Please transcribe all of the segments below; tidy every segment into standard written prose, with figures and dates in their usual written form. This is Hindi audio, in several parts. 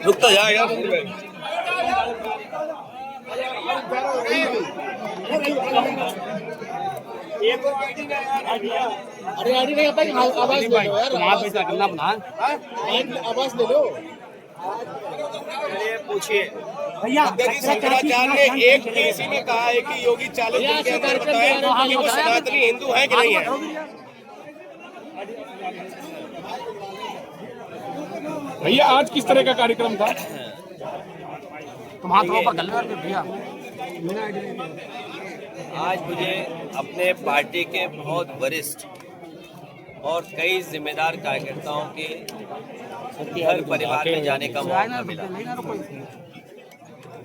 रुक तो जाएगा। अरे आईडी नहीं आता, आवाज ले लो यार, पैसा करना अपना आवाज ले लो। पूछिए भैया, शंकराचार्य ने एक केसी में कहा है कि योगी 40 दिन के अंदर बताए कि वो सनातनी हिंदू है कि नहीं है। भैया आज किस तरह का कार्यक्रम था? भैया आज मुझे अपने पार्टी के बहुत वरिष्ठ और कई जिम्मेदार कार्यकर्ताओं के घर परिवार में जाने का मौका मिला,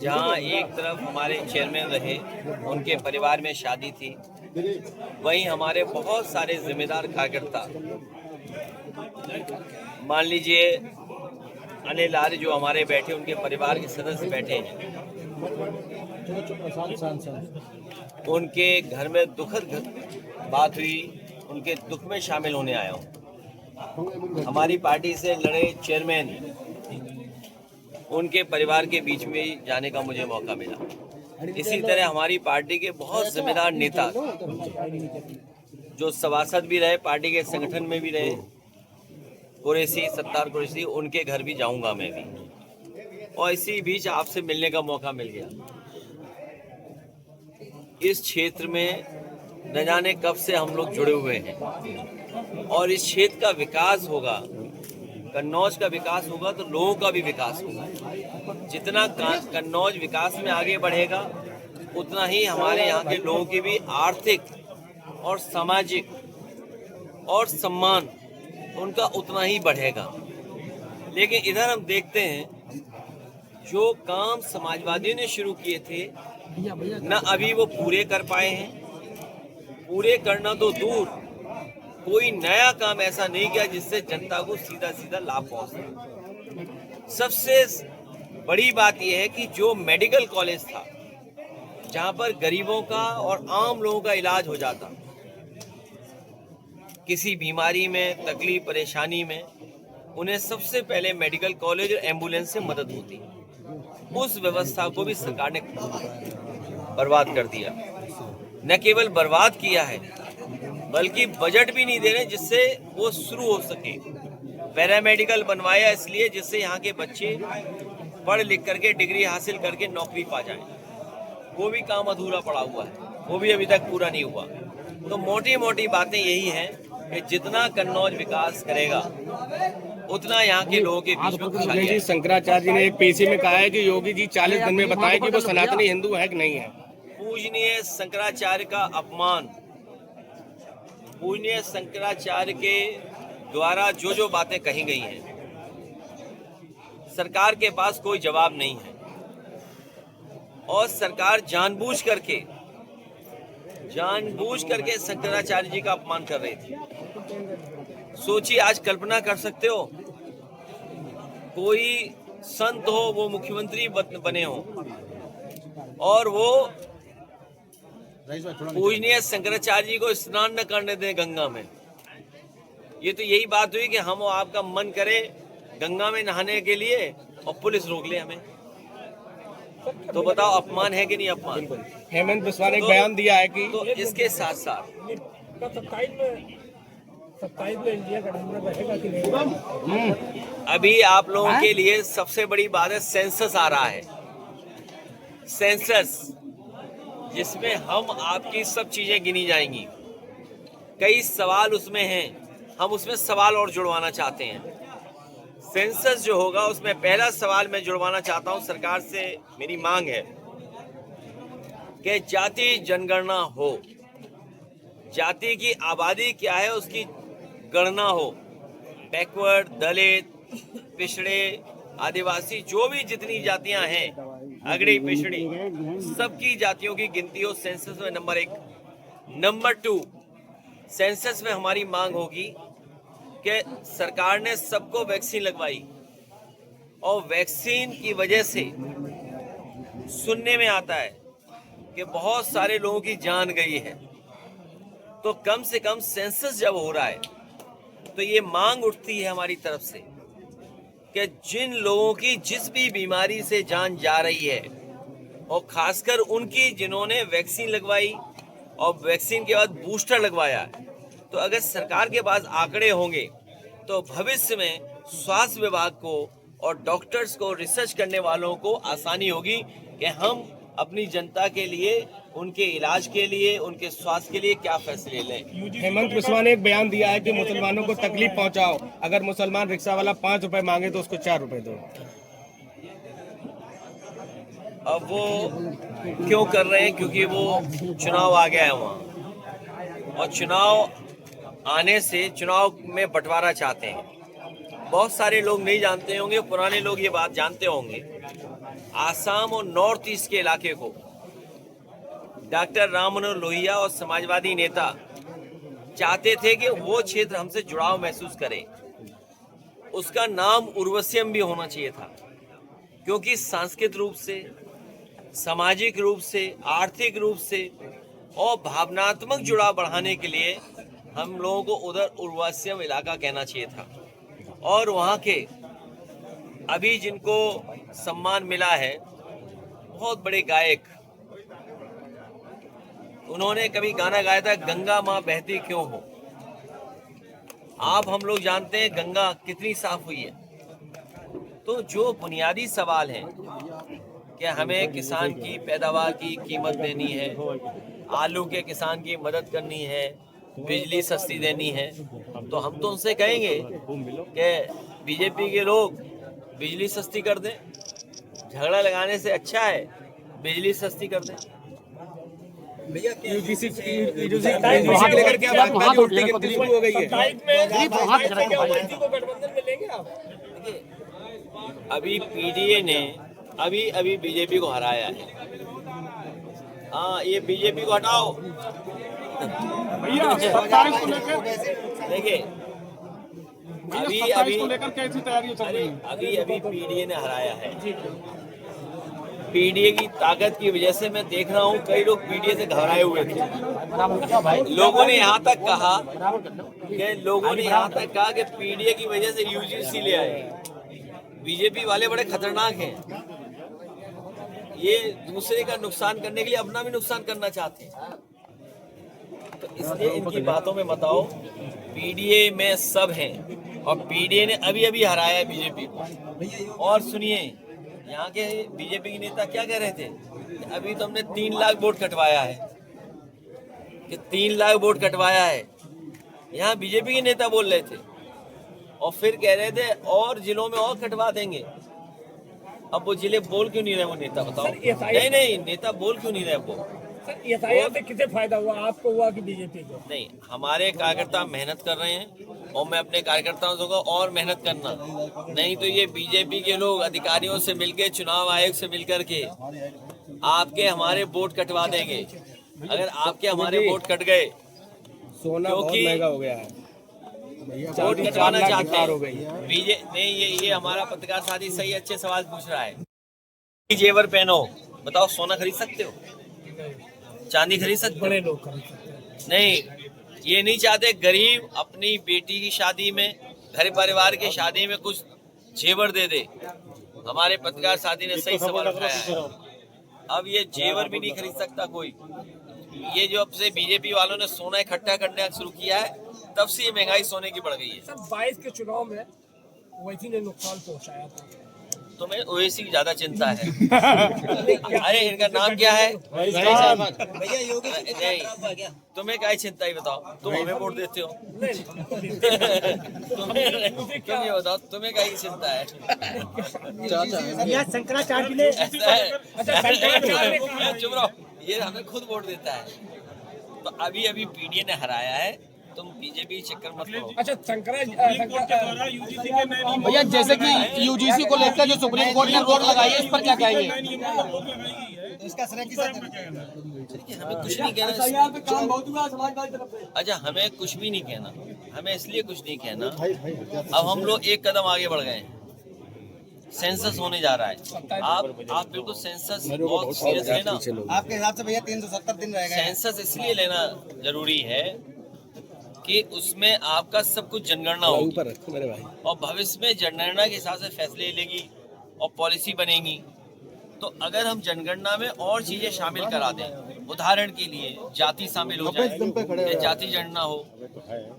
जहां एक तरफ हमारे चेयरमैन रहे, उनके परिवार में शादी थी, वहीं हमारे बहुत सारे जिम्मेदार कार्यकर्ता, मान लीजिए अनिल आर्य जो हमारे बैठे, उनके परिवार के सदस्य बैठे हैं, उनके घर में दुखद बात हुई, उनके दुख में शामिल होने आया हूँ। हमारी पार्टी से लड़े चेयरमैन, उनके परिवार के बीच में जाने का मुझे मौका मिला। इसी तरह हमारी पार्टी के बहुत जिम्मेदार नेता जो सभासद भी रहे, पार्टी के संगठन में भी रहे, कुरैशी, सत्तार कुरैशी, उनके घर भी जाऊंगा मैं भी। और इसी बीच आपसे मिलने का मौका मिल गया। इस क्षेत्र में न जाने कब से हम लोग जुड़े हुए हैं और इस क्षेत्र का विकास होगा, कन्नौज का विकास होगा तो लोगों का भी विकास होगा। जितना कन्नौज विकास में आगे बढ़ेगा उतना ही हमारे यहाँ के लोगों की भी आर्थिक और सामाजिक और सम्मान उनका उतना ही बढ़ेगा। लेकिन इधर हम देखते हैं जो काम समाजवादियों ने शुरू किए थे न अभी वो पूरे कर पाए हैं, पूरे करना तो दूर, कोई नया काम ऐसा नहीं किया जिससे जनता को सीधा सीधा लाभ पहुंचे। सबसे बड़ी बात यह है कि जो मेडिकल कॉलेज था जहां पर गरीबों का और आम लोगों का इलाज हो जाता, किसी बीमारी में, तकलीफ परेशानी में, उन्हें सबसे पहले मेडिकल कॉलेज और एम्बुलेंस से मदद होती, उस व्यवस्था को भी सरकार ने बर्बाद कर दिया। न केवल बर्बाद किया है बल्कि बजट भी नहीं दे रहे जिससे वो शुरू हो सके। पैरामेडिकल बनवाया इसलिए जिससे यहाँ के बच्चे पढ़ लिख करके डिग्री हासिल करके नौकरी पा जाएं। वो भी काम अधूरा पड़ा हुआ है, वो भी अभी तक पूरा नहीं हुआ। तो मोटी मोटी बातें यही हैं कि जितना कन्नौज विकास करेगा उतना यहाँ के लोगों के बीच में खुशहाली है। शंकराचार्य जी ने एक पेशी में कहा है कि योगी जी 40 दिन में बताए कि वो सनातनी हिंदू है कि नहीं है। पूजनीय शंकराचार्य का अपमान, पूजनीय शंकराचार्य के द्वारा जो जो बातें कही गई हैं, सरकार के पास कोई जवाब नहीं है और सरकार जानबूझ करके शंकराचार्य जी का अपमान कर रही थी। सोचिए, आज कल्पना कर सकते हो कोई संत हो, वो मुख्यमंत्री बने हो और वो पूजनीय शंकराचार्य जी को स्नान न करने दें गंगा में। ये तो यही बात हुई कि हम और आपका मन करे गंगा में नहाने के लिए और पुलिस रोक ले हमें। तो बताओ अपमान है कि नहीं अपमान? हेमंत बिस्वा ने एक बयान दिया है कि तो इसके साथ साथ अभी आप लोगों के लिए सबसे बड़ी बात है, सेंसस आ रहा है। सेंसस जिसमें हम आपकी सब चीजें गिनी जाएंगी। कई सवाल उसमें हैं, हम उसमें सवाल और जुड़वाना चाहते हैं। सेंसस जो होगा उसमें पहला सवाल मैं जुड़वाना चाहता हूं, सरकार से मेरी मांग है कि जाति जनगणना हो, जाति की आबादी क्या है उसकी गणना हो। बैकवर्ड, दलित, पिछड़े, आदिवासी, जो भी जितनी जातियां हैं, अगड़ी पिछड़ी, सबकी जातियों की गिनती हो सेंसस में। नंबर 1। नंबर 2, सेंसस में हमारी मांग होगी कि सरकार ने सबको वैक्सीन लगवाई और वैक्सीन की वजह से सुनने में आता है कि बहुत सारे लोगों की जान गई है। तो कम से कम सेंसस जब हो रहा है तो ये मांग उठती है हमारी तरफ से कि जिन लोगों की जिस भी बीमारी से जान जा रही है, और खासकर उनकी जिन्होंने वैक्सीन लगवाई और वैक्सीन के बाद बूस्टर लगवाया, तो अगर सरकार के पास आंकड़े होंगे तो भविष्य में स्वास्थ्य विभाग को और डॉक्टर्स को, रिसर्च करने वालों को आसानी होगी कि हम अपनी जनता के लिए, उनके इलाज के लिए, उनके स्वास्थ्य के लिए क्या फैसले लें। हेमंत बिस्वा ने एक बयान दिया है कि मुसलमानों को तकलीफ पहुंचाओ, अगर मुसलमान रिक्शा वाला 5 रुपए मांगे तो उसको 4 रुपए दो। अब वो क्यों कर रहे हैं? क्योंकि वो चुनाव आ गया है वहाँ, और चुनाव आने से चुनाव में बंटवारा चाहते हैं। बहुत सारे लोग नहीं जानते होंगे, पुराने लोग ये बात जानते होंगे। आसाम और नॉर्थ ईस्ट के इलाके को डॉक्टर राम मनोहर लोहिया और समाजवादी नेता चाहते थे कि वो क्षेत्र हमसे जुड़ाव महसूस करे। उसका नाम उर्वशियम भी होना चाहिए था, क्योंकि सांस्कृतिक रूप से, सामाजिक रूप से, आर्थिक रूप से और भावनात्मक जुड़ाव बढ़ाने के लिए हम लोगों को उधर उर्वशियम इलाका कहना चाहिए था। और वहाँ के अभी जिनको सम्मान मिला है, बहुत बड़े गायक, उन्होंने कभी गाना गाया था, गंगा माँ बहती क्यों हो। आप हम लोग जानते हैं गंगा कितनी साफ हुई है। तो जो बुनियादी सवाल हैं कि हमें किसान की पैदावार की कीमत देनी है, आलू के किसान की मदद करनी है, बिजली सस्ती देनी है, तो हम तो उनसे कहेंगे कि बीजेपी के लोग बिजली सस्ती कर दें। झगड़ा लगाने से अच्छा है बिजली सस्ती कर दें। यूजीसी लेकर क्या बात बात उठती गिनती शुरू हो गई है। अभी पीडीए ने अभी बीजेपी को हराया है। हाँ, ये बीजेपी को हटाओ। देखिए, अभी पीडीए ने हराया है। पीडीए की ताकत की वजह से मैं देख रहा हूँ कई लोग पीडीए से घबराए हुए थे। लोगों ने यहाँ तक कहा कि पीडीए की वजह से यूजीसी ले आए। बीजेपी वाले बड़े खतरनाक हैं, ये दूसरे का नुकसान करने के लिए अपना भी नुकसान करना चाहते हैं। तो इसलिए इनकी बातों में मत आओ। पीडीए में सब हैं, और पीडीए ने अभी हराया है बीजेपी को। और सुनिए, यहाँ के बीजेपी के नेता क्या कह रहे थे कि अभी तो हमने 3 लाख वोट कटवाया है, कि 3 लाख वोट कटवाया है। यहाँ बीजेपी के नेता बोल रहे थे, और फिर कह रहे थे और जिलों में और कटवा देंगे। अब वो जिले बोल क्यों नहीं रहे वो नेता, बताओ। नहीं, नेता बोल क्यों नहीं रहे वो। सर, एसआईआर से किसे फायदा हुआ, आपको हुआ कि बीजेपी को? नहीं, हमारे कार्यकर्ता मेहनत कर रहे हैं, और मैं अपने कार्यकर्ताओं से कहूँगा और मेहनत करना। नहीं तो ये बीजेपी के लोग अधिकारियों से मिलकर, चुनाव आयोग से मिलकर के आपके हमारे वोट कटवा देंगे। अगर आपके हमारे वोट कट गए, सोना बहुत महंगा हो गया है, वोट कटवाना चाहते हैं नहीं, ये हमारा पत्रकार साथी सही अच्छे सवाल पूछ रहा है। जेवर पहनो, बताओ सोना खरीद सकते हो? चांदी खरीद सकते हो? बड़े लोग खरीद सकते हैं। नहीं, ये नहीं चाहते गरीब अपनी बेटी की शादी में, घर परिवार की शादी में कुछ जेवर दे दे। हमारे पत्रकार साथी ने सही सवाल उठाया है। अब ये जेवर भी नहीं खरीद सकता कोई। ये जो अब से बीजेपी वालों ने सोना इकट्ठा करना शुरू किया है, तब से ये महंगाई सोने की बढ़ गई है। सर, 22 के चुनाव में ओवैसी ने नुकसान पहुंचाया था, तुम्हें ओवैसी की ज्यादा चिंता है। अरे इनका नाम क्या है? भैया योगी नहीं, तुम्हें क्या चिंता है बताओ? तुम हमें वोट देते हो। तुम ये बताओ, तुम्हें क्या चिंता है? शंकराचार्य ने चुप रहो, ये हमें खुद वोट देता है। तो अभी पीडीए ने हराया है, तुम बीजेपी चक्कर मत लो। अच्छा, भैया जैसे कि यूजीसी को लेकर जो सुप्रीम कोर्ट ने रोक लगाई है, इस पर क्या कहेंगे? इसका श्रेय किसे? हमें कुछ नहीं कहना। अच्छा, हमें कुछ भी नहीं कहना। हमें इसलिए कुछ नहीं कहना, अब हम लोग एक कदम आगे बढ़ गए हैं। सेंसस होने जा रहा है। आप बिल्कुल सेंसस बहुत सीरियस लेना। आपके हिसाब से भैया 370 दिन रह गए। सेंसस इसलिए लेना जरूरी है कि उसमें आपका सब कुछ जनगणना होगी ऊपर रखो मेरे भाई। और भविष्य में जनगणना के हिसाब से फैसले लेगी और पॉलिसी बनेगी। तो अगर हम जनगणना में और चीजें शामिल करा दें, उदाहरण के लिए जाति शामिल हो जाए या जाति गणना हो,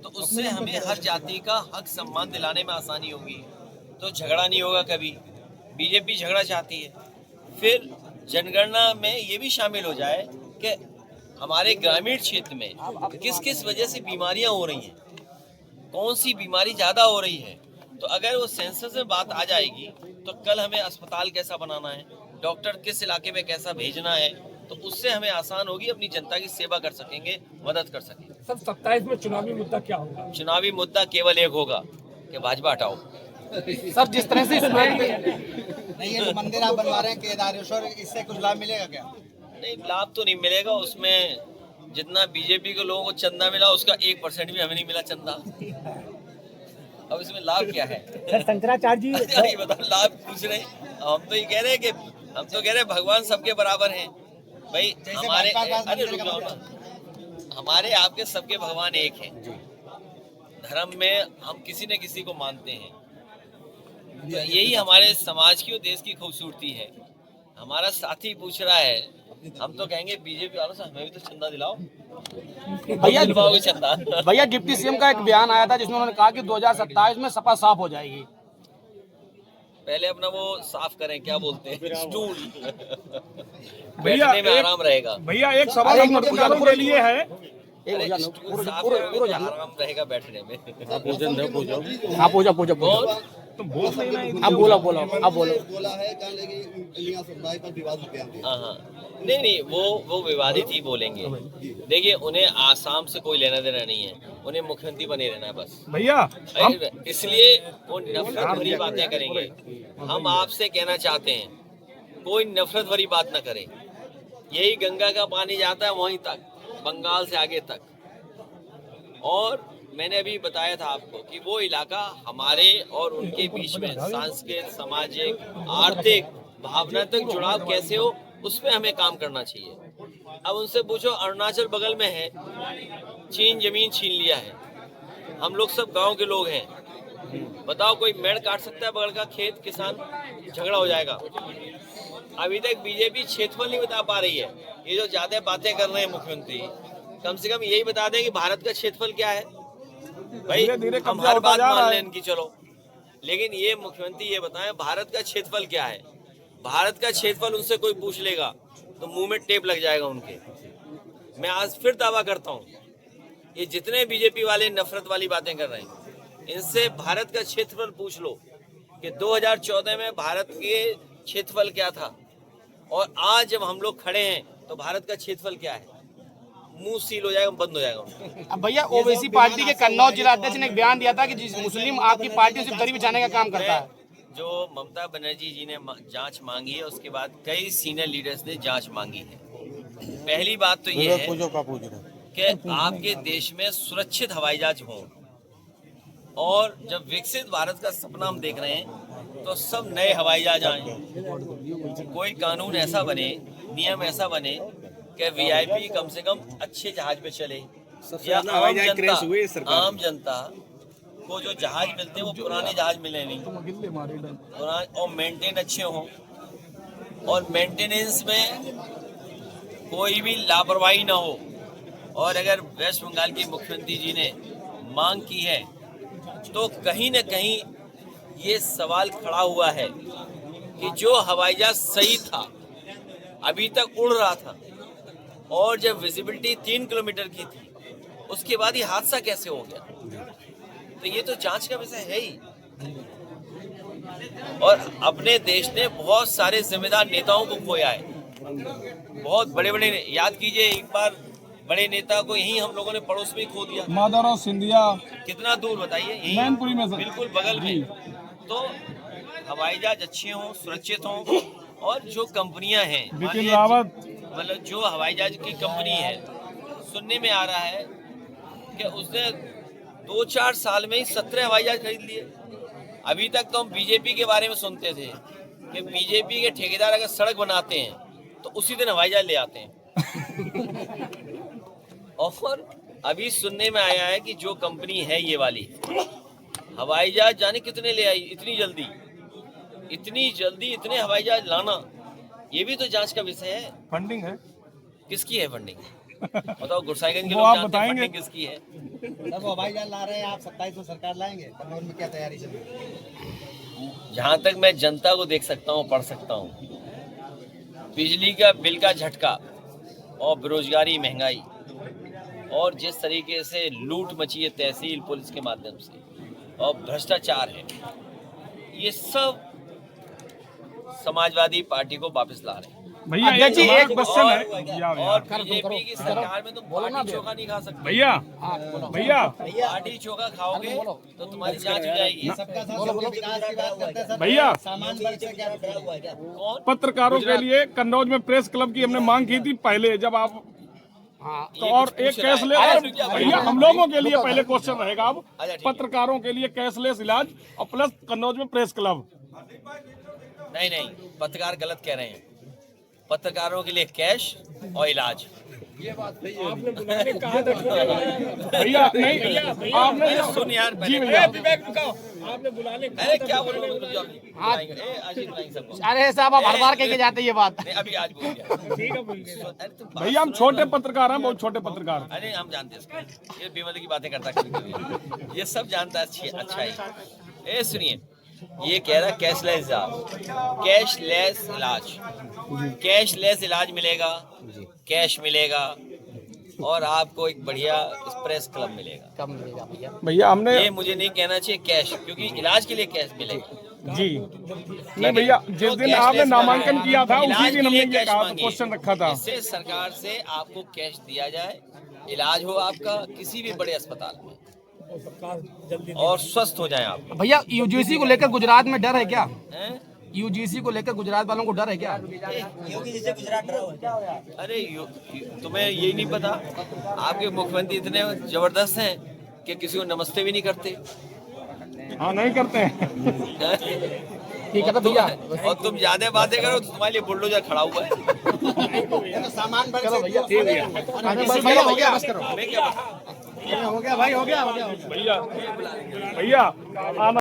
तो उससे हमें हर जाति का हक सम्मान दिलाने में आसानी होगी, तो झगड़ा नहीं होगा कभी। बीजेपी झगड़ा चाहती है। फिर जनगणना में ये भी शामिल हो जाए कि हमारे ग्रामीण क्षेत्र में किस किस वजह से बीमारियां हो रही हैं, कौन सी बीमारी ज्यादा हो रही है। तो अगर वो सेंसस में बात आ जाएगी तो कल हमें अस्पताल कैसा बनाना है, डॉक्टर किस इलाके में कैसा भेजना है, तो उससे हमें आसान होगी, अपनी जनता की सेवा कर सकेंगे, मदद कर सकेंगे। सब 27 में चुनावी मुद्दा क्या होगा? चुनावी मुद्दा केवल एक होगा कि भाजपा हटाओ। सर जिस तरह से नहीं, ये जो मंदिर आप बनवा रहे हैं केदारेश्वर, इससे कुछ लाभ मिलेगा क्या? नहीं, लाभ तो नहीं मिलेगा। उसमें जितना बीजेपी के लोगों को चंदा मिला उसका 1% भी हमें नहीं मिला चंदा। अब इसमें लाभ क्या है? शंकराचार्य जी नहीं बताओ, लाभ पूछ रहे हैं। हम तो ये कह रहे हैं कि हम तो कह रहे हैं भगवान सबके बराबर हैं भाई। हमारे अरे रुक जाओ ना, हमारे आपके सबके भगवान एक हैं। धर्म में हम किसी न किसी को मानते हैं, तो यही हमारे समाज की और देश की खूबसूरती है। हमारा साथी पूछ रहा है, हम तो कहेंगे बीजेपी वालों से हमें भी तो चंदा दिलाओ। भैया दिलवाओगे चंदा? भैया डिप्टी सीएम का एक बयान आया था जिसमें उन्होंने कहा कि 2027 में सपा साफ हो जाएगी। पहले अपना वो साफ करें, क्या बोलते हैं, स्टूल। बैठने में आराम रहेगा। भैया एक सवाल हम मुसलमानों के लिए है। अरे स्टूल साफ करोगे तो आराम रहेगा बैठने में। हाँ पूछो कौन? आप बोला आप बोलो। बोला है समुदाय पर विवादित बयान दिया। हाँ, नहीं, वो विवादित ही बोलेंगे। देखिए, उन्हें आसाम से कोई लेना देना नहीं है, उन्हें मुख्यमंत्री बने रहना है बस भैया इसलिए वो नफरत भरी बातें करेंगे। हम आपसे कहना चाहते हैं, कोई नफरत भरी बात ना करे। यही गंगा का पानी जाता है वहीं तक, बंगाल से आगे तक। और मैंने अभी बताया था आपको कि वो इलाका हमारे और उनके बीच में सांस्कृतिक, सामाजिक, आर्थिक, भावनात्मक जुड़ाव कैसे हो, उस पर हमें काम करना चाहिए। अब उनसे पूछो, अरुणाचल बगल में है, चीन जमीन छीन लिया है, हम लोग सब गांव के लोग हैं, बताओ कोई मेड़ काट सकता है बगल का खेत? किसान झगड़ा हो जाएगा। अभी तक बीजेपी क्षेत्रफल नहीं बता पा रही है। ये जो ज्यादा बातें कर रहे हैं मुख्यमंत्री, कम से कम यही बता दें कि भारत का क्षेत्रफल क्या है। भाई हम हर बात मान लें इनकी, चलो, लेकिन ये मुख्यमंत्री ये बताएं भारत का क्षेत्रफल क्या है। भारत का क्षेत्रफल उनसे कोई पूछ लेगा तो मुंह में टेप लग जाएगा उनके। मैं आज फिर दावा करता हूँ, ये जितने बीजेपी वाले नफरत वाली बातें कर रहे हैं, इनसे भारत का क्षेत्रफल पूछ लो कि 2014 में भारत के क्षेत्रफल क्या था और आज जब हम लोग खड़े हैं तो भारत का क्षेत्रफल क्या है। मुंह सील हो जाएगा, बंद हो जाएगा। अब भैया ओवैसी पार्टी के कन्नौज जिला अध्यक्ष ने एक बयान दिया था कि जिस मुस्लिम आपकी पार्टी से दरी बिछाने का काम करता है। जो ममता बनर्जी जी ने जांच मांगी है, उसके बाद कई सीनियर लीडर्स ने जांच मांगी है। पहली बात तो ये है कि आपके देश में सुरक्षित हवाई जहाज हों, और जब विकसित भारत का सपना हम देख रहे हैं तो सब नए हवाई जहाज आए। कोई कानून ऐसा बने, नियम ऐसा बने कि वीआईपी कम से कम अच्छे जहाज पे चले, या आम जनता को जो जहाज मिलते हैं वो पुराने जहाज मिले नहीं, पुराने, और मेंटेन अच्छे हों, और मेंटेनेंस में कोई भी लापरवाही ना हो। और अगर वेस्ट बंगाल की मुख्यमंत्री जी ने मांग की है तो कहीं न कहीं ये सवाल खड़ा हुआ है कि जो हवाई जहाज सही था, अभी तक उड़ रहा था, और जब विजिबिलिटी 3 किलोमीटर की थी, उसके बाद ये हादसा कैसे हो गया? तो ये तो जांच का विषय है ही। और अपने देश ने बहुत सारे जिम्मेदार नेताओं को खोया है, बहुत बड़े बड़े। याद कीजिए, एक बार बड़े नेता को यहीं हम लोगों ने पड़ोस में खो दिया, माधवराव सिंधिया। कितना दूर बताइए, मैनपुरी में, बिल्कुल बगल में। तो हवाई जहाज अच्छे हों, सुरक्षित हों, और जो कंपनियां हैं, बिपिन रावत, मतलब जो हवाई जहाज की कंपनी है, सुनने में आ रहा है कि उसने 2-4 साल में ही 17 हवाई जहाज खरीद लिए। अभी तक तो हम बीजेपी के बारे में सुनते थे कि बीजेपी के ठेकेदार अगर सड़क बनाते हैं तो उसी दिन हवाई जहाज ले आते हैं। और अभी सुनने में आया है कि जो कंपनी है ये वाली, हवाई जहाज जाने कितने ले आई इतनी जल्दी इतने हवाई जहाज लाना, ये भी तो जांच का विषय है। फंडिंग है, किसकी है फंडिंग? बताओ, गुरसाईगंज के वो लोग आप जानते हैं बताएंगे। फंडिंग किसकी है। सर वो हवाई जहाज ला रहे हैं आप, 27 में सरकार लाएंगे, कन्नौज में क्या तैयारी चल रही है? जहां तक मैं जनता को देख सकता हूं, पढ़ सकता हूं, बिजली का बिल का झटका और बेरोजगारी, महंगाई और जिस तरीके से लूट मची है तहसील पुलिस के माध्यम से और भ्रष्टाचार है, ये सब समाजवादी पार्टी को वापस ला रहे हैं। भैया अध्यक्ष जी, एक क्वेश्चन है और बीजेपी की सरकार में तुम बाटी चोखा नहीं खा सकते। भैया बाटी चोखा खाओगे तो तुम्हारी जांच हो जाएगी। सबका साथ सबके विकास की बात करते हैं सर। भैया, सामान वर्ग से क्या कौन? पत्रकारों के लिए कन्नौज में प्रेस क्लब की हमने मांग की थी पहले, जब आप तो और एक कैशलेस, भैया हम लोगों के लिए पहले क्वेश्चन रहेगा अब, पत्रकारों के लिए कैशलेस इलाज और प्लस कन्नौज में प्रेस क्लब। नहीं, पत्रकार गलत कह रहे हैं। पत्रकारों के लिए कैश और इलाज। आपने बुलाने कहा था, भैया नहीं, आपने सुन यार जी पहले। भैया, विवेक रुको, आपने बुलाने कहा अरे था, क्या बुलाने बोल बुलाने। रहे आशीष सबको। अरे साहब, आप हर बार कह के जाते हैं ये बात। नहीं, अभी आज बोल गया। ठीक है, बोल गए। अरे तुम बात भैया हम सुनो छोटे ना। पत्रकार हैं, बहुत छोटे पत्रकार। अरे हम जानते हैं इसको। ये बेमतलब की बातें करता कभी, ये सब जानता है। अच्छा है। सुनिए, ये कह रहा कैशलेस इलाज, कैशलेस इलाज मिलेगा, कैश मिलेगा और आपको एक बढ़िया प्रेस क्लब मिलेगा। कब मिलेगा भैया? भैया हमने ये मुझे नहीं कहना चाहिए कैश, क्योंकि इलाज के लिए कैश मिलेगा। जी नहीं भैया, जिस दिन आपने नामांकन किया था उसी दिन हमने ये कहा था, क्वेश्चन रखा था। इससे सरकार से आपको कैश दिया जाए, इलाज हो आपका किसी भी बड़े अस्पताल में और सरकार जल्दी और स्वस्थ हो जाए आप। भैया यूजीसी को लेकर गुजरात में डर है क्या? हैं? यूजीसी को लेकर गुजरात वालों को डर है क्या? अरे तुम्हें यही नहीं पता, आपके मुख्यमंत्री इतने जबरदस्त हैं कि किसी को नमस्ते भी नहीं करते। हाँ नहीं करते हैं। हैं? ठीक है तो भैया, और तुम ज्यादा बातें करो तो तुम्हारे लिए बुलडोजर खड़ा हुआ है। तो सामान वर्ग से भैया हो गया, बस करो। हमें क्या पता? हो गया भाई, हो गया। भैया आना